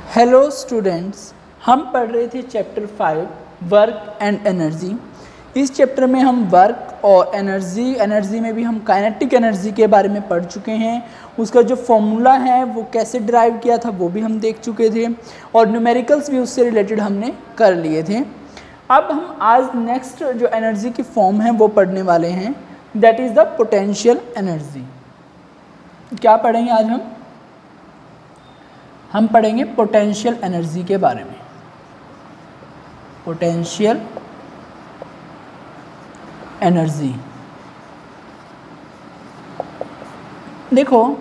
Hello students, हम पढ़ रहे थे चैप्टर 5 वर्क एंड एनर्जी। इस चैप्टर में हम वर्क और एनर्जी में भी हम काइनेटिक एनर्जी के बारे में पढ़ चुके हैं। उसका जो फॉर्मूला है वो कैसे ड्राइव किया था वो भी हम देख चुके थे और न्यूमेरिकल्स भी उससे रिलेटेड हमने कर लिए थे। अब हम आज नेक्स्ट जो एनर्जी की फॉर्म है वो पढ़ने वाले हैं, that is the potential energy. क्या पढ़ेंगे आज हम पढ़ेंगे पोटेंशियल एनर्जी के बारे में। पोटेंशियल एनर्जी, देखो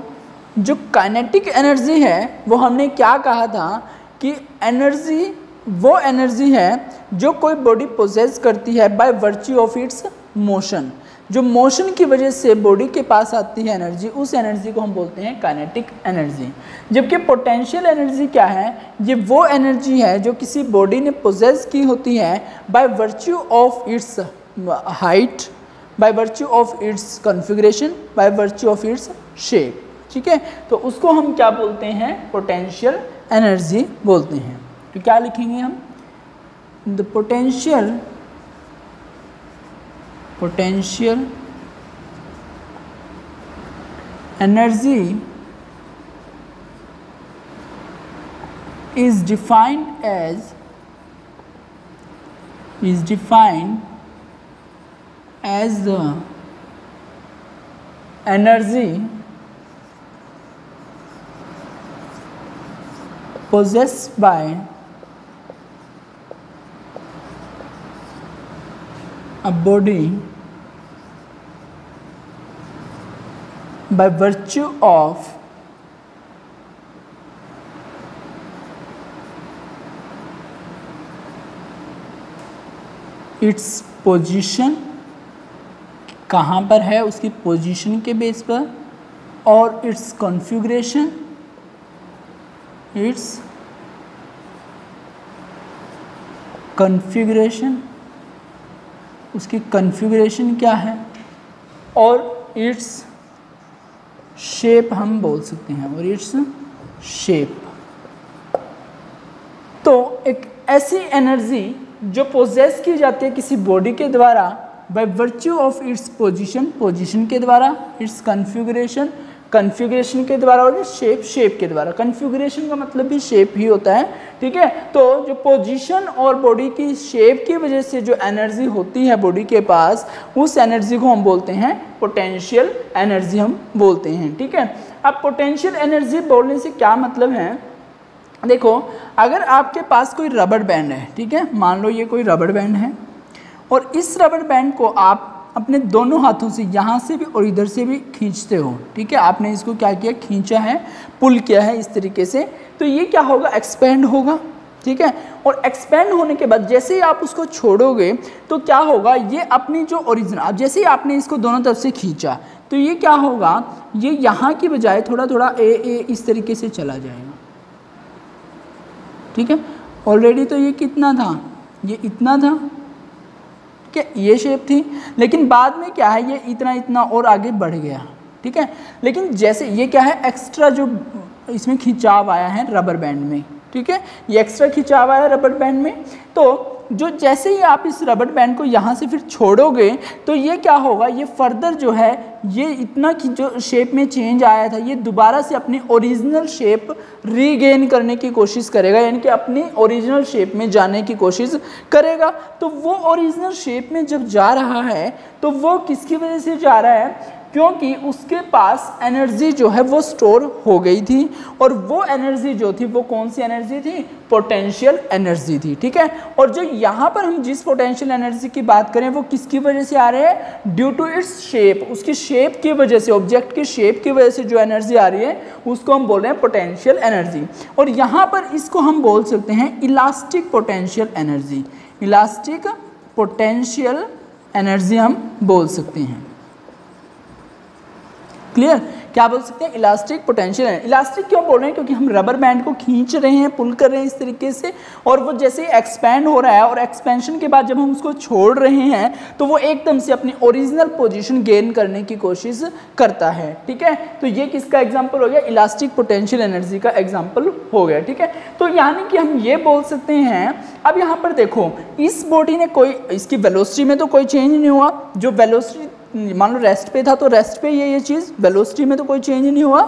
जो काइनेटिक एनर्जी है वो हमने क्या कहा था कि एनर्जी वो एनर्जी है जो कोई बॉडी पोजेस करती है by virtue of its motion. जो मोशन की वजह से बॉडी के पास आती है एनर्जी, उस एनर्जी को हम बोलते हैं काइनेटिक एनर्जी। जबकि पोटेंशियल एनर्जी क्या है, ये वो एनर्जी है जो किसी बॉडी ने पोजेस की होती है by virtue of its height, by virtue of its configuration, by virtue of its shape. ठीक है, तो उसको हम क्या बोलते हैं, पोटेंशियल एनर्जी बोलते हैं। तो क्या लिखेंगे हम, the potential energy is defined as the energy possessed by a body by virtue of its position, कहाँ पर है उसकी पोजीशन के बेस पर, और इट्स कॉन्फ़िगरेशन, उसकी कॉन्फ़िगरेशन क्या है, और इट्स शेप हम बोल सकते हैं, और इट्स शेप। तो एक ऐसी एनर्जी जो पोजेस की जाती है किसी बॉडी के द्वारा by virtue of its position के द्वारा, इट्स कॉन्फ़िगरेशन के द्वारा, और शेप के द्वारा। कॉन्फ़िगरेशन का मतलब भी शेप ही होता है। ठीक है, तो जो पोजीशन और बॉडी की शेप की वजह से जो एनर्जी होती है बॉडी के पास, उस एनर्जी को हम बोलते हैं पोटेंशियल एनर्जी हम बोलते हैं। ठीक है, अब पोटेंशियल एनर्जी बोलने से क्या मतलब है, देखो अगर आपके पास कोई रबड़ बैंड है, ठीक है, मान लो ये कोई रबड़ बैंड है, और इस रबड़ बैंड को आप अपने दोनों हाथों से यहाँ से भी और इधर से भी खींचते हो। ठीक है, आपने इसको क्या किया, खींचा है, पुल किया है इस तरीके से, तो ये क्या होगा, एक्सपेंड होगा। ठीक है, और एक्सपेंड होने के बाद जैसे ही आप उसको छोड़ोगे तो क्या होगा, ये अपनी जो ओरिजिनल, जैसे ही आपने इसको दोनों तरफ से खींचा तो ये क्या होगा, ये यहाँ की बजाय थोड़ा थोड़ा ए इस तरीके से चला जाएगा। ठीक है, ऑलरेडी तो ये कितना था, ये इतना था, कि ये शेप थी, लेकिन बाद में क्या है, ये इतना और आगे बढ़ गया। ठीक है, लेकिन जैसे ये क्या है, एक्स्ट्रा जो इसमें खिंचाव आया है रबर बैंड में। ठीक है, ये एक्स्ट्रा खिंचाव आया रबर बैंड में, तो जो जैसे ही आप इस रबर बैंड को यहाँ से फिर छोड़ोगे तो ये क्या होगा, ये फर्दर जो है, ये इतना की जो शेप में चेंज आया था, ये दोबारा से अपनी ओरिजिनल शेप रीगेन करने की कोशिश करेगा, यानी कि अपनी ओरिजिनल शेप में जाने की कोशिश करेगा। तो वो ओरिजिनल शेप में जब जा रहा है तो वो किसकी वजह से जा रहा है, क्योंकि उसके पास एनर्जी जो है वो स्टोर हो गई थी, और वो एनर्जी जो थी वो कौन सी एनर्जी थी, पोटेंशियल एनर्जी थी। ठीक है, और जो यहाँ पर हम जिस पोटेंशियल एनर्जी की बात करें वो किसकी वजह से आ रहे हैं, ड्यू टू इट्स शेप, उसकी शेप की वजह से, ऑब्जेक्ट की शेप की वजह से जो एनर्जी आ रही है उसको हम बोल रहे हैं पोटेंशियल एनर्जी। और यहाँ पर इसको हम बोल सकते हैं elastic potential energy, elastic potential energy हम बोल सकते हैं। क्लियर, क्या बोल सकते हैं, इलास्टिक पोटेंशियल। इलास्टिक क्यों बोल रहे हैं, क्योंकि हम रबर बैंड को खींच रहे हैं, पुल कर रहे हैं इस तरीके से, और वो जैसे एक्सपैंड हो रहा है और एक्सपेंशन के बाद जब हम उसको छोड़ रहे हैं तो वो एकदम से अपनी ओरिजिनल पोजीशन गेन करने की कोशिश करता है। ठीक है, तो ये किसका एग्जांपल हो गया, इलास्टिक पोटेंशियल एनर्जी का एग्जांपल हो गया। ठीक है, तो यानी कि हम ये बोल सकते हैं, अब यहाँ पर देखो इस बॉडी ने कोई, इसकी वेलोसिटी में तो कोई चेंज नहीं हुआ, जो वेलोसिटी मान लो रेस्ट पे था तो रेस्ट पे ये चीज़, वेलोसिटी में तो कोई चेंज नहीं हुआ,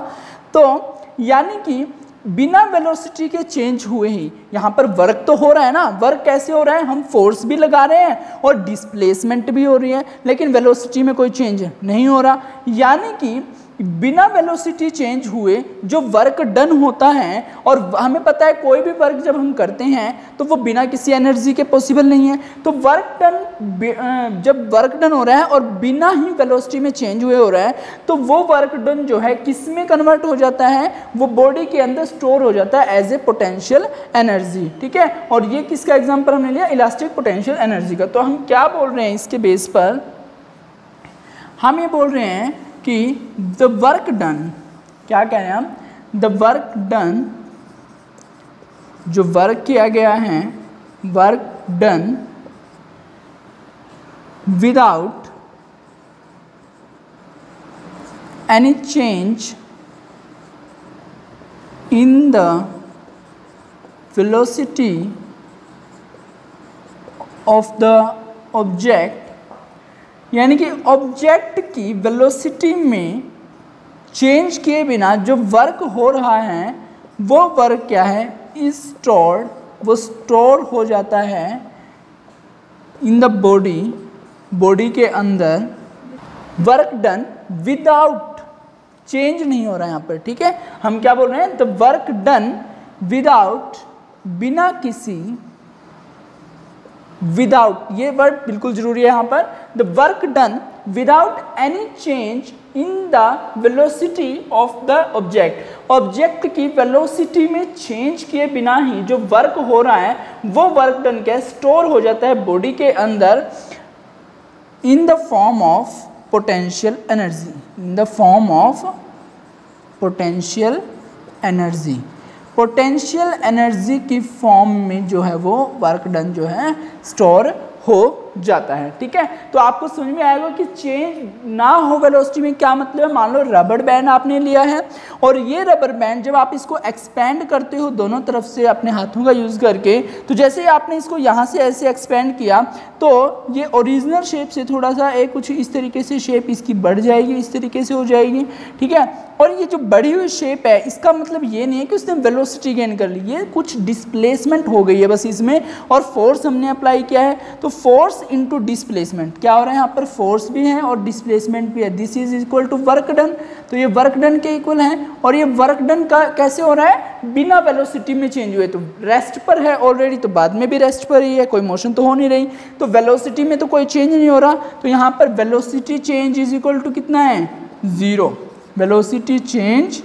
तो यानी कि बिना वेलोसिटी के चेंज हुए ही यहाँ पर वर्क तो हो रहा है ना। वर्क कैसे हो रहा है, हम फोर्स भी लगा रहे हैं और डिस्प्लेसमेंट भी हो रही है, लेकिन वेलोसिटी में कोई चेंज नहीं हो रहा। यानी कि बिना वेलोसिटी चेंज हुए जो वर्क डन होता है, और हमें पता है कोई भी वर्क जब हम करते हैं तो वो बिना किसी एनर्जी के पॉसिबल नहीं है। तो वर्क डन, जब वर्क डन हो रहा है और बिना ही वेलोसिटी में चेंज हुए हो रहा है, तो वो वर्क डन जो है किस में कन्वर्ट हो जाता है, वो बॉडी के अंदर स्टोर हो जाता है एज ए पोटेंशियल एनर्जी। ठीक है, और ये किसका एग्जाम्पल हमने लिया, इलास्टिक पोटेंशियल एनर्जी का। तो हम क्या बोल रहे हैं इसके बेस पर, हम ये बोल रहे हैं कि द वर्क डन, क्या कह रहे हैं हम, द वर्क डन, जो वर्क किया गया है, work done without any change in the velocity of the object, यानी कि ऑब्जेक्ट की वेलोसिटी में चेंज किए बिना जो वर्क हो रहा है वो वर्क क्या है, इज स्टोर्ड, वो स्टोर हो जाता है इन द बॉडी, बॉडी के अंदर, वर्क डन विदाउट, चेंज नहीं हो रहा है यहाँ पर। ठीक है, हम क्या बोल रहे हैं, द वर्क डन विदाउट, बिना किसी, विदाउट, ये वर्ड बिल्कुल जरूरी है यहाँ पर, the work done without any change in the velocity of the object, object की वेलोसिटी में चेंज किए बिना ही जो वर्क हो रहा है वो वर्क डन क्या स्टोर हो जाता है बॉडी के अंदर in the form of potential energy, in the form of potential energy, potential energy की फॉर्म में जो है वो वर्क डन जो है स्टोर हो जाता है। ठीक है, तो आपको समझ में आएगा कि चेंज ना हो वेलोसिटी में क्या मतलब है। मान लो रबर बैंड आपने लिया है और ये रबर बैंड जब आप इसको एक्सपेंड करते हो दोनों तरफ से अपने हाथों का यूज़ करके, तो जैसे आपने इसको यहाँ से ऐसे एक्सपेंड किया तो ये ओरिजिनल शेप से थोड़ा सा एक कुछ इस तरीके से शेप इसकी बढ़ जाएगी, इस तरीके से हो जाएगी। ठीक है, और ये जो बढ़ी हुई शेप है इसका मतलब ये नहीं है कि उसने वेलोसिटी गेन कर ली, ये कुछ डिस्प्लेसमेंट हो गई है बस इसमें, और फोर्स हमने अप्लाई किया है, तो फोर्स इनटू डिस्प्लेसमेंट क्या हो रहा है, यहाँ पर फोर्स भी है और डिस्प्लेसमेंट भी है, this is equal to work done, तो ये वर्क डन के इक्वल है। और ये वर्क डन का कैसे हो रहा है, बिना वेलोसिटी में चेंज हुए, तो रेस्ट पर है ऑलरेडी, तो बाद में भी रेस्ट पर ही है, कोई मोशन तो हो नहीं रही, तो वेलोसिटी में तो कोई चेंज नहीं हो रहा, तो यहाँ पर velocity change is equal to कितना है, 0, velocity change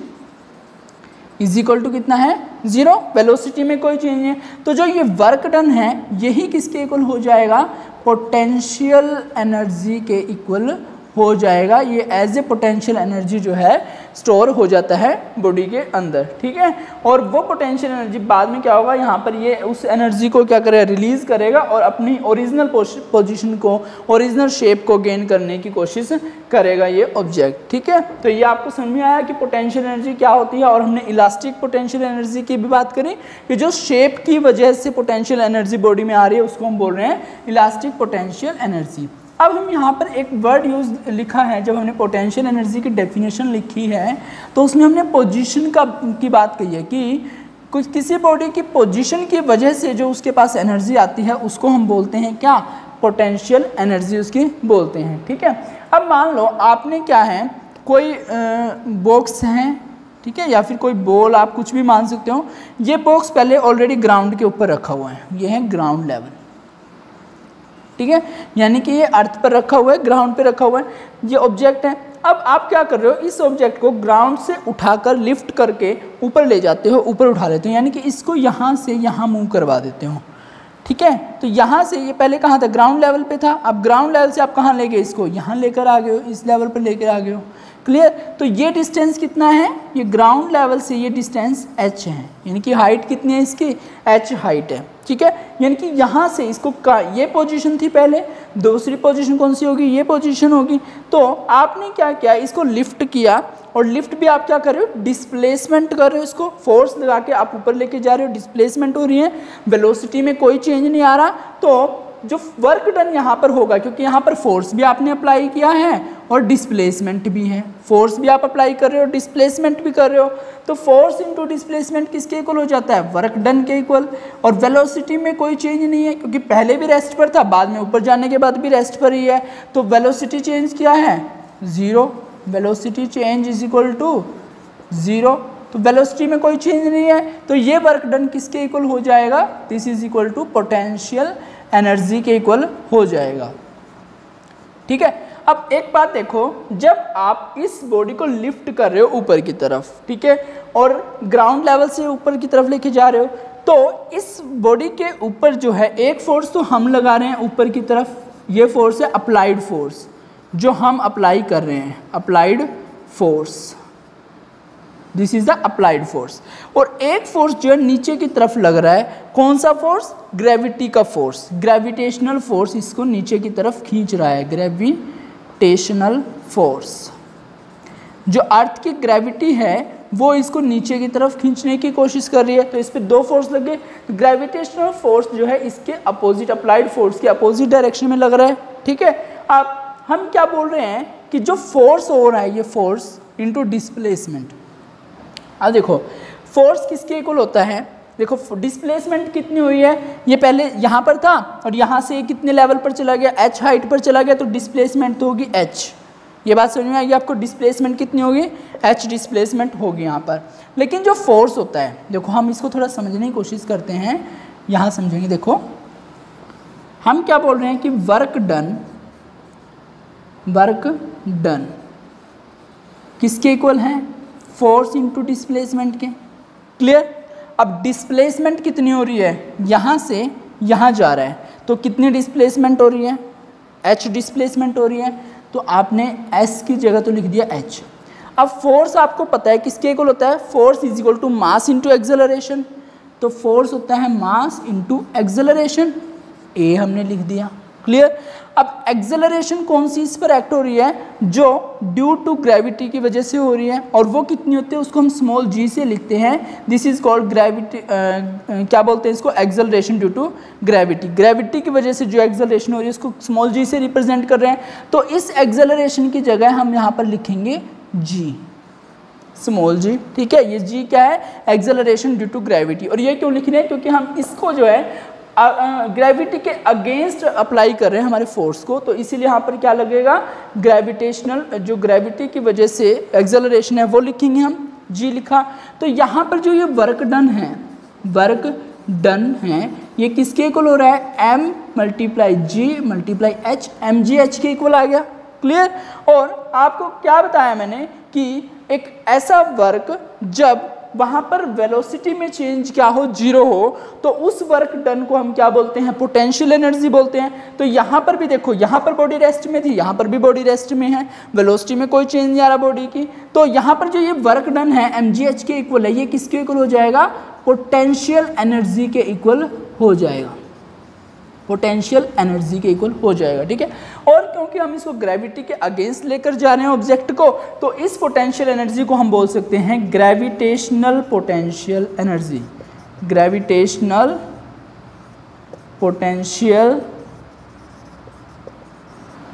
is equal to कितना है, 0, वेलोसिटी में कोई चेंज नहीं है। तो जो ये वर्क डन है यही किसके इक्वल हो जाएगा, पोटेंशियल एनर्जी के इक्वल हो जाएगा, ये एज ए पोटेंशियल एनर्जी जो है स्टोर हो जाता है बॉडी के अंदर। ठीक है, और वो पोटेंशियल एनर्जी बाद में क्या होगा, यहाँ पर ये उस एनर्जी को क्या करेगा, रिलीज करेगा और अपनी ओरिजिनल पोजीशन को, ओरिजिनल शेप को गेन करने की कोशिश करेगा ये ऑब्जेक्ट। ठीक है, तो ये आपको समझ में आया कि पोटेंशियल एनर्जी क्या होती है। और हमने इलास्टिक पोटेंशियल एनर्जी की भी बात करी कि जो शेप की वजह से पोटेंशियल एनर्जी बॉडी में आ रही है उसको हम बोल रहे हैं इलास्टिक पोटेंशियल एनर्जी। अब हम यहाँ पर एक वर्ड यूज लिखा है, जब हमने पोटेंशियल एनर्जी की डेफिनेशन लिखी है तो उसमें हमने पोजीशन की बात कही है कि कुछ किसी बॉडी की पोजीशन की वजह से जो उसके पास एनर्जी आती है उसको हम बोलते हैं क्या, पोटेंशियल एनर्जी उसकी बोलते हैं। ठीक है, अब मान लो आपने क्या है, कोई बॉक्स है, ठीक है, या फिर कोई बॉल, आप कुछ भी मान सकते हो, ये बॉक्स पहले ऑलरेडी ग्राउंड के ऊपर रखा हुआ है, ये है ग्राउंड लेवल। ठीक है, यानी कि ये अर्थ पर रखा हुआ है, ग्राउंड पे रखा हुआ है, ये ऑब्जेक्ट है। अब आप क्या कर रहे हो, इस ऑब्जेक्ट को ग्राउंड से उठाकर लिफ्ट करके ऊपर ले जाते हो, ऊपर उठा लेते हो, यानी कि इसको यहाँ से यहाँ मूव करवा देते हो। ठीक है, तो यहाँ से ये पहले कहाँ था, ग्राउंड लेवल पे था, अब ग्राउंड लेवल से आप कहाँ ले गए, इसको यहाँ लेकर आ गए हो, इस लेवल पर लेकर आ गए हो। क्लियर। तो ये डिस्टेंस कितना है, ये ग्राउंड लेवल से ये डिस्टेंस h है, यानी कि हाइट कितनी है इसकी, h हाइट है, ठीक है। यानी कि यहाँ से इसको ये पोजीशन थी पहले, दूसरी पोजीशन कौन सी होगी, ये पोजीशन होगी। तो आपने क्या किया, इसको लिफ्ट किया, और लिफ्ट भी आप क्या कर रहे हो, डिस्प्लेसमेंट कर रहे हो, इसको फोर्स लगा के आप ऊपर लेके जा रहे हो, डिस्प्लेसमेंट हो रही है, वेलोसिटी में कोई चेंज नहीं आ रहा। तो जो वर्क डन यहाँ पर होगा, क्योंकि यहाँ पर फोर्स भी आपने अप्लाई किया है और डिस्प्लेसमेंट भी है, फोर्स भी आप अप्लाई कर रहे हो, डिस्प्लेसमेंट भी कर रहे हो, तो फोर्स इनटू डिस्प्लेसमेंट किसके इक्वल हो जाता है, वर्क डन के इक्वल। और वेलोसिटी में कोई चेंज नहीं है, क्योंकि पहले भी रेस्ट पर था, बाद में ऊपर जाने के बाद भी रेस्ट पर ही है, तो वेलोसिटी चेंज क्या है, 0, velocity change is equal to 0। तो वेलोसिटी में कोई चेंज नहीं है, तो ये वर्क डन किसके इक्वल हो जाएगा, this is equal to potential energy के इक्वल हो जाएगा, ठीक है। अब एक बात देखो, जब आप इस बॉडी को लिफ्ट कर रहे हो ऊपर की तरफ, ठीक है, और ग्राउंड लेवल से ऊपर की तरफ लेके जा रहे हो, तो इस बॉडी के ऊपर जो है एक फोर्स तो हम लगा रहे हैं ऊपर की तरफ, ये फोर्स है अप्लाइड फोर्स, जो हम अप्लाई कर रहे हैं, applied force, this is the applied force. और एक फोर्स जो है नीचे की तरफ लग रहा है, कौन सा फोर्स, ग्रेविटी का फोर्स, ग्रेविटेशनल फोर्स इसको नीचे की तरफ खींच रहा है, ग्रेविटेशनल फोर्स। जो अर्थ की ग्रेविटी है वो इसको नीचे की तरफ खींचने की कोशिश कर रही है, तो इस पर दो फोर्स लगे, ग्रेविटेशनल फोर्स जो है इसके अपोजिट, अप्लाइड फोर्स के अपोजिट डायरेक्शन में लग रहा है, ठीक है। अब हम क्या बोल रहे हैं कि जो फोर्स हो रहा है, ये फोर्स इनटू डिस्प्लेसमेंट। अब देखो फोर्स किसके इक्वल होता है, देखो डिस्प्लेसमेंट कितनी हुई है, ये पहले यहाँ पर था और यहाँ से कितने लेवल पर चला गया, h हाइट पर चला गया, तो डिस्प्लेसमेंट तो होगी h। ये बात समझ में आएगी आपको, डिस्प्लेसमेंट कितनी होगी, h डिस्प्लेसमेंट होगी यहाँ पर। लेकिन जो फोर्स होता है, देखो हम इसको थोड़ा समझने की कोशिश करते हैं, यहाँ समझेंगे। देखो हम क्या बोल रहे हैं कि वर्क डन किसके इक्वल है, फोर्स इंटू डिस्प्लेसमेंट के, क्लियर। अब डिस्प्लेसमेंट कितनी हो रही है, यहाँ से यहाँ जा रहा है, तो कितनी डिस्प्लेसमेंट हो रही है, h डिस्प्लेसमेंट हो रही है, तो आपने s की जगह तो लिख दिया h। अब फोर्स आपको पता है किसके इक्वल होता है, force is equal to mass into acceleration, तो फोर्स होता है मास इंटू एक्सेलरेशन, a हमने लिख दिया, क्लियर। अब एक्सेलरेशन कौन सी इस पर एक्ट हो रही है, जो ड्यू टू ग्रेविटी की वजह से हो रही है, और वो कितनी होती है उसको हम स्मॉल g से लिखते हैं, दिस इज कॉल्ड ग्रेविटी, क्या बोलते हैं इसको, acceleration due to gravity. Gravity की वजह से जो एक्सेलरेशन हो रही है उसको स्मॉल g से रिप्रेजेंट कर रहे हैं, तो इस एक्सेलरेशन की जगह हम यहाँ पर लिखेंगे g, स्मॉल g, ठीक है। ये g क्या है, एक्सेलरेशन ड्यू टू ग्रेविटी। और ये क्यों लिख रहे हैं, क्योंकि हम इसको जो है ग्रेविटी के अगेंस्ट अप्लाई कर रहे हैं हमारे फोर्स को, तो इसीलिए यहाँ पर क्या लगेगा, ग्रेविटेशनल, जो ग्रेविटी की वजह से एक्सेलरेशन है वो लिखेंगे हम, g लिखा। तो यहाँ पर जो ये वर्क डन है ये किसके इक्वल हो रहा है, m multiply g multiply h, mgh के इक्वल आ गया, क्लियर। और आपको क्या बताया मैंने कि एक ऐसा वर्क जब वहाँ पर वेलोसिटी में चेंज क्या हो, 0 हो, तो उस वर्क डन को हम क्या बोलते हैं, पोटेंशियल एनर्जी बोलते हैं। तो यहाँ पर भी देखो, यहाँ पर बॉडी रेस्ट में थी, यहाँ पर भी बॉडी रेस्ट में है, वेलोसिटी में कोई चेंज नहीं आ रहा बॉडी की, तो यहाँ पर जो ये वर्क डन है mgh के इक्वल है, ये किसके इक्वल हो जाएगा, पोटेंशियल एनर्जी के इक्वल हो जाएगा, पोटेंशियल एनर्जी के इक्वल हो जाएगा, ठीक है। और क्योंकि हम इसको ग्रेविटी के अगेंस्ट लेकर जा रहे हैं ऑब्जेक्ट को, तो इस पोटेंशियल एनर्जी को हम बोल सकते हैं gravitational potential energy, gravitational potential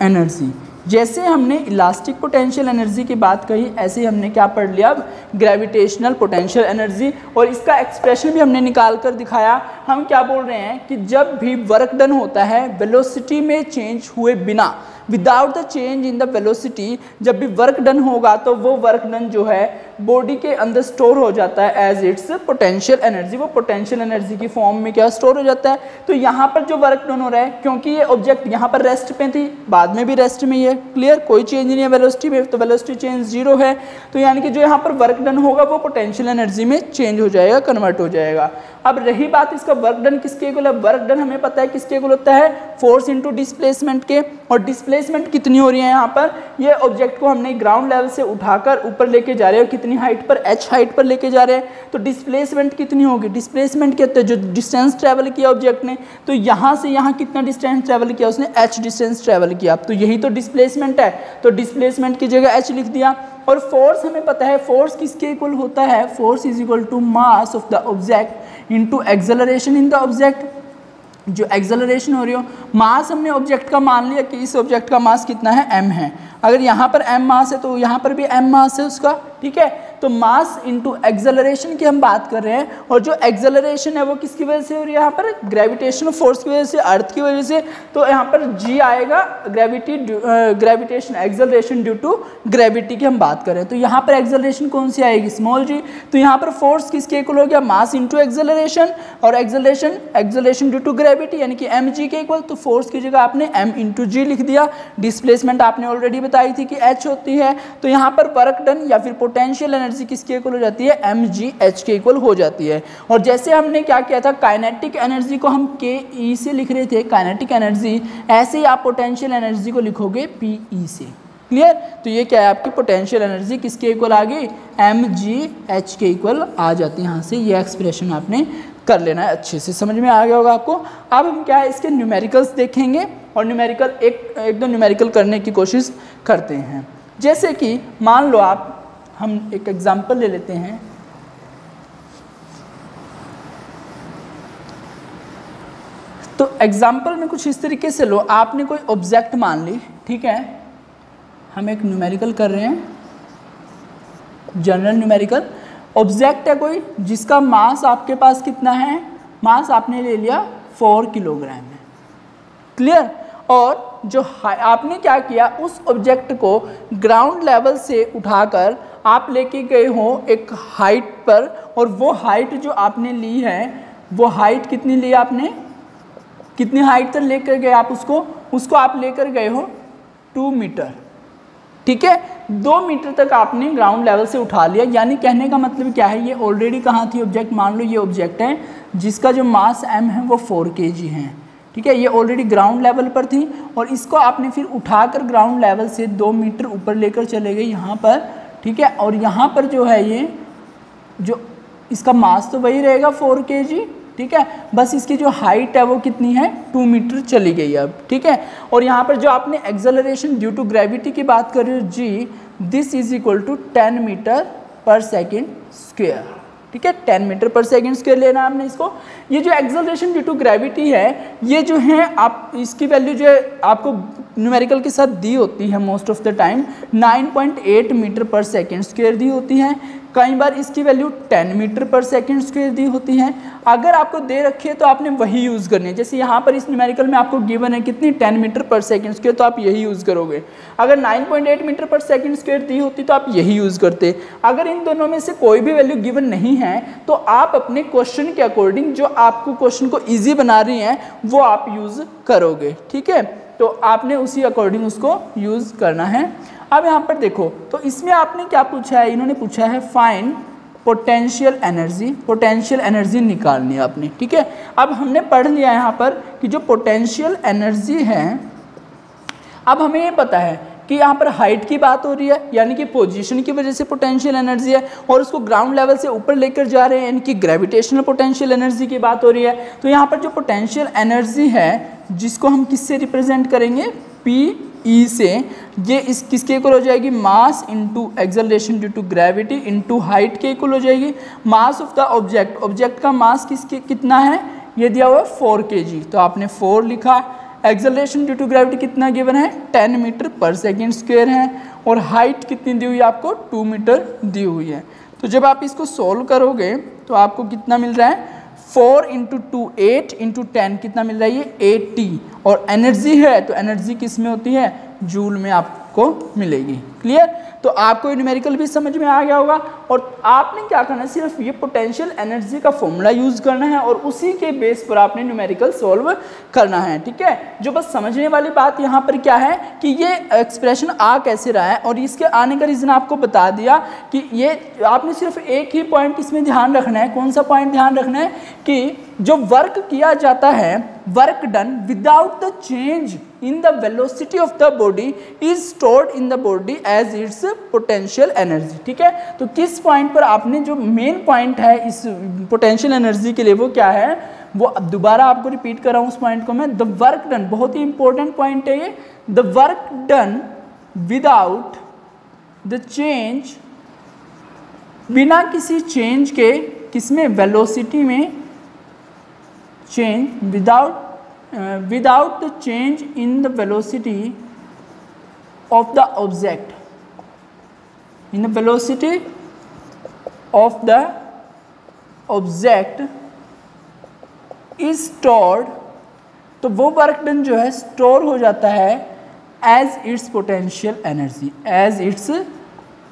energy. जैसे हमने इलास्टिक पोटेंशियल एनर्जी की बात कही, ऐसे ही हमने क्या पढ़ लिया, अब ग्रेविटेशनल पोटेंशियल एनर्जी। और इसका एक्सप्रेशन भी हमने निकाल कर दिखाया। हम क्या बोल रहे हैं कि जब भी वर्क डन होता है वेलोसिटी में चेंज हुए बिना, without the change in the velocity, जब भी वर्क डन होगा तो वो वर्क डन जो है बॉडी के अंदर स्टोर हो जाता है एज इट्स पोटेंशियल एनर्जी, वो पोटेंशियल एनर्जी की फॉर्म में क्या स्टोर हो जाता है। तो यहाँ पर जो वर्क डन हो रहा है, क्योंकि ये ऑब्जेक्ट यहाँ पर रेस्ट पे थी, बाद में भी रेस्ट में ही है, क्लियर, कोई चेंज नहीं है वेलोसिटी में, तो वेलोसिटी चेंज 0 है, तो यानी कि जो यहाँ पर वर्क डन होगा वो पोटेंशियल एनर्जी में चेंज हो जाएगा, कन्वर्ट हो जाएगा। अब रही बात इसका वर्क डन किसके इक्वल है, वर्क डन हमें पता है किसके इक्वल होता है, फोर्स इनटू डिस्प्लेसमेंट के। और डिस्प्लेसमेंट कितनी हो रही है यहाँ पर, ये ऑब्जेक्ट को हमने ग्राउंड लेवल से उठाकर ऊपर लेके जा रहे हैं, कितनी हाइट पर, h हाइट पर लेके जा रहे हैं, तो डिस्प्लेसमेंट कितनी होगी, डिस्प्लेसमेंट क्या होता है, जो डिस्टेंस ट्रैवल किया ऑब्जेक्ट ने, तो यहाँ से यहाँ कितना डिस्टेंस ट्रैवल किया उसने, h डिस्टेंस ट्रैवल किया, तो यही तो डिस्प्लेसमेंट है, तो डिस्प्लेसमेंट की जगह h लिख दिया। और फोर्स हमें पता है, फोर्स किसके इक्वल होता है, force is equal to mass of the object into acceleration in the object. जो एक्सेलरेशन हो रही हो, मास हमने ऑब्जेक्ट का मान लिया कि इस ऑब्जेक्ट का मास कितना है, m है, अगर यहाँ पर m मास है तो यहाँ पर भी m मास है उसका, ठीक है। तो मास इनटू एक्सेलरेशन की हम बात कर रहे हैं, और जो एक्सेलरेशन है वो किसकी वजह से हो रही है, यहाँ पर ग्रेविटेशनल फोर्स की वजह से, अर्थ की वजह से, तो यहाँ पर g आएगा gravitation acceleration due to gravity की हम बात करें, तो यहाँ पर एक्सेलरेशन कौन सी आएगी, स्मॉल g। तो यहाँ पर फोर्स किसके इक्वल हो गया, मास इनटू एक्सेलरेशन, और एक्सेलरेशन ड्यू टू ग्रेविटी यानी कि mg के इक्वल, तो फोर्स की जगह आपने m इंटू जी लिख दिया। डिस्प्लेसमेंट आपने ऑलरेडी बताई थी कि h होती है, तो यहाँ पर वर्क डन या फिर पोटेंशियल एनर्जी किसके इक्वल हो जाती है, mg h के इक्वल हो जाती है। और जैसे हमने क्या किया था, काइनेटिक एनर्जी को हम ke से लिख रहे थे, काइनेटिक एनर्जी, ऐसे ही आप पोटेंशियल एनर्जी को लिखोगे pe से, क्लियर। तो ये क्या है, आपकी पोटेंशियल एनर्जी किसके इक्वल आ गई, mg h के इक्वल आ जाती है। यहाँ से ये एक्सप्रेशन आपने कर लेना है, अच्छे से समझ में आ गया होगा आपको। अब हम क्या है, इसके न्यूमेरिकल्स देखेंगे, और न्यूमेरिकल एक दो न्यूमेरिकल करने की कोशिश करते हैं। जैसे कि मान लो आप, हम एक एग्जांपल ले लेते हैं, तो एग्जांपल में कुछ इस तरीके से लो, आपने कोई ऑब्जेक्ट मान ली, ठीक है, हम एक न्यूमेरिकल कर रहे हैं, जनरल न्यूमेरिकल। ऑब्जेक्ट है कोई जिसका मास आपके पास कितना है, मास आपने ले लिया 4 किलोग्राम है, क्लियर। और जो आपने क्या किया, उस ऑब्जेक्ट को ग्राउंड लेवल से उठाकर आप लेके गए हो एक हाइट पर, और वो हाइट जो आपने ली है, वो हाइट कितनी ली आपने, कितनी हाइट तक लेकर गए आप उसको आप लेकर गए हो 2 मीटर, ठीक है। 2 मीटर तक आपने ग्राउंड लेवल से उठा लिया, यानी कहने का मतलब क्या है, ये ऑलरेडी कहाँ थी ऑब्जेक्ट, मान लो ये ऑब्जेक्ट है जिसका जो मास m है वो 4 kg है, ठीक है, ये ऑलरेडी ग्राउंड लेवल पर थी, और इसको आपने फिर उठाकर ग्राउंड लेवल से 2 मीटर ऊपर लेकर चले गए यहाँ पर, ठीक है। और यहाँ पर जो है ये जो इसका मास तो वही रहेगा 4 kg, ठीक है, बस इसकी जो हाइट है वो कितनी है, 2 मीटर चली गई अब, ठीक है। और यहाँ पर जो आपने एक्सेलरेशन ड्यू टू ग्रेविटी की बात कर रहे हो g, this is equal to 10 metre per second square, ठीक है, 10 मीटर पर सेकेंड स्क्वेयर लेना आपने इसको। ये जो एक्सेलरेशन ड्यू टू ग्रेविटी है, ये जो है आप इसकी वैल्यू जो है आपको न्यूमेरिकल के साथ दी होती है most of the time 9.8 metre per second square दी होती है, कई बार इसकी value 10 metre per second square दी होती है। अगर आपको दे रखी है तो आपने वही यूज़ करनी है, जैसे यहाँ पर इस न्यूमेरिकल में आपको गिवन है कितनी 10 मीटर पर सेकेंड स्क्वेयर, तो आप यही यूज़ करोगे। अगर 9.8 मीटर पर सेकेंड स्क्वेयर दी होती तो आप यही यूज़ करते। अगर इन दोनों में से कोई भी वैल्यू गिवन नहीं है तो आप अपने क्वेश्चन के अकॉर्डिंग जो आपको क्वेश्चन को ईजी बना रही हैं वो आप यूज़ करोगे, ठीक है। तो आपने उसी अकॉर्डिंग उसको यूज़ करना है। अब यहाँ पर देखो, तो इसमें आपने क्या पूछा है, इन्होंने पूछा है फाइंड पोटेंशियल एनर्जी निकालनी है आपने, ठीक है। अब हमने पढ़ लिया यहाँ पर कि जो पोटेंशियल एनर्जी है, अब हमें ये पता है कि यहाँ पर हाइट की बात हो रही है, यानी कि पोजीशन की वजह से पोटेंशियल एनर्जी है, और उसको ग्राउंड लेवल से ऊपर लेकर जा रहे हैं, यानी कि ग्रेविटेशनल पोटेंशियल एनर्जी की बात हो रही है। तो यहाँ पर जो पोटेंशियल एनर्जी है जिसको हम किससे रिप्रेजेंट करेंगे, PE से, ये इस किसके इक्वल हो जाएगी, mass into acceleration due to gravity into height के इक्वल हो जाएगी। मास ऑफ द ऑब्जेक्ट का मास किसके कितना है, ये दिया हुआ है 4 kg, तो आपने 4 लिखा। एक्सेलरेशन ड्यू टू ग्रेविटी कितना गिवन है, 10 मीटर पर सेकेंड स्क्वेयर है, और हाइट कितनी दी हुई है आपको, 2 मीटर दी हुई है। तो जब आप इसको सोल्व करोगे तो आपको कितना मिल रहा है, 4 इंटू 2 8 इंटू 10 कितना मिल रहा है, ये 80। और एनर्जी है तो एनर्जी किस में होती है, जूल में आप आपको मिलेगी। क्लियर? तो आपको ये न्यूमेरिकल भी समझ में आ गया होगा और आपने क्या करना है, सिर्फ ये पोटेंशियल एनर्जी का फॉर्मूला यूज़ करना है और उसी के बेस पर आपने न्यूमेरिकल सॉल्व करना है। ठीक है, जो बस समझने वाली बात यहाँ पर क्या है कि ये एक्सप्रेशन आ कैसे रहा है और इसके आने का रीज़न आपको बता दिया कि ये आपने सिर्फ एक ही पॉइंट इसमें ध्यान रखना है। कौन सा पॉइंट ध्यान रखना है कि जो वर्क किया जाता है, work done without the change in the velocity of the body is stored in the body as its potential energy. ठीक है, तो किस पॉइंट पर आपने जो मेन पॉइंट है इस पोटेंशियल एनर्जी के लिए वो क्या है, वो अब दोबारा आपको रिपीट कर रहा हूँ उस पॉइंट को मैं, द वर्क डन, बहुत ही इंपॉर्टेंट पॉइंट है ये, the work done without the change, बिना किसी चेंज के, किसमें, वेलोसिटी में, change without the change in the velocity of the object, in the velocity of the object is stored, तो वो वर्क डन जो है स्टोर हो जाता है as its potential energy, as its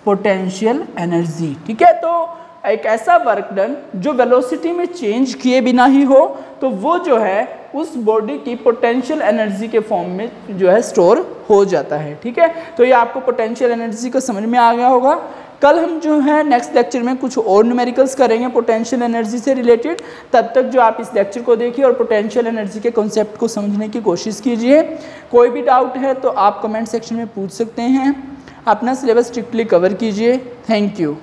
potential energy. ठीक है, तो एक ऐसा वर्क डन जो वेलोसिटी में चेंज किए बिना ही हो, तो वो जो है उस बॉडी की पोटेंशियल एनर्जी के फॉर्म में जो है स्टोर हो जाता है। ठीक है, तो ये आपको पोटेंशियल एनर्जी को समझ में आ गया होगा। कल हम जो है नेक्स्ट लेक्चर में कुछ और न्यूमेरिकल्स करेंगे पोटेंशियल एनर्जी से रिलेटेड। तब तक जो आप इस लेक्चर को देखिए और पोटेंशियल एनर्जी के कॉन्सेप्ट को समझने की कोशिश कीजिए। कोई भी डाउट है तो आप कमेंट सेक्शन में पूछ सकते हैं। अपना सिलेबस स्ट्रिक्टली कवर कीजिए। Thank you.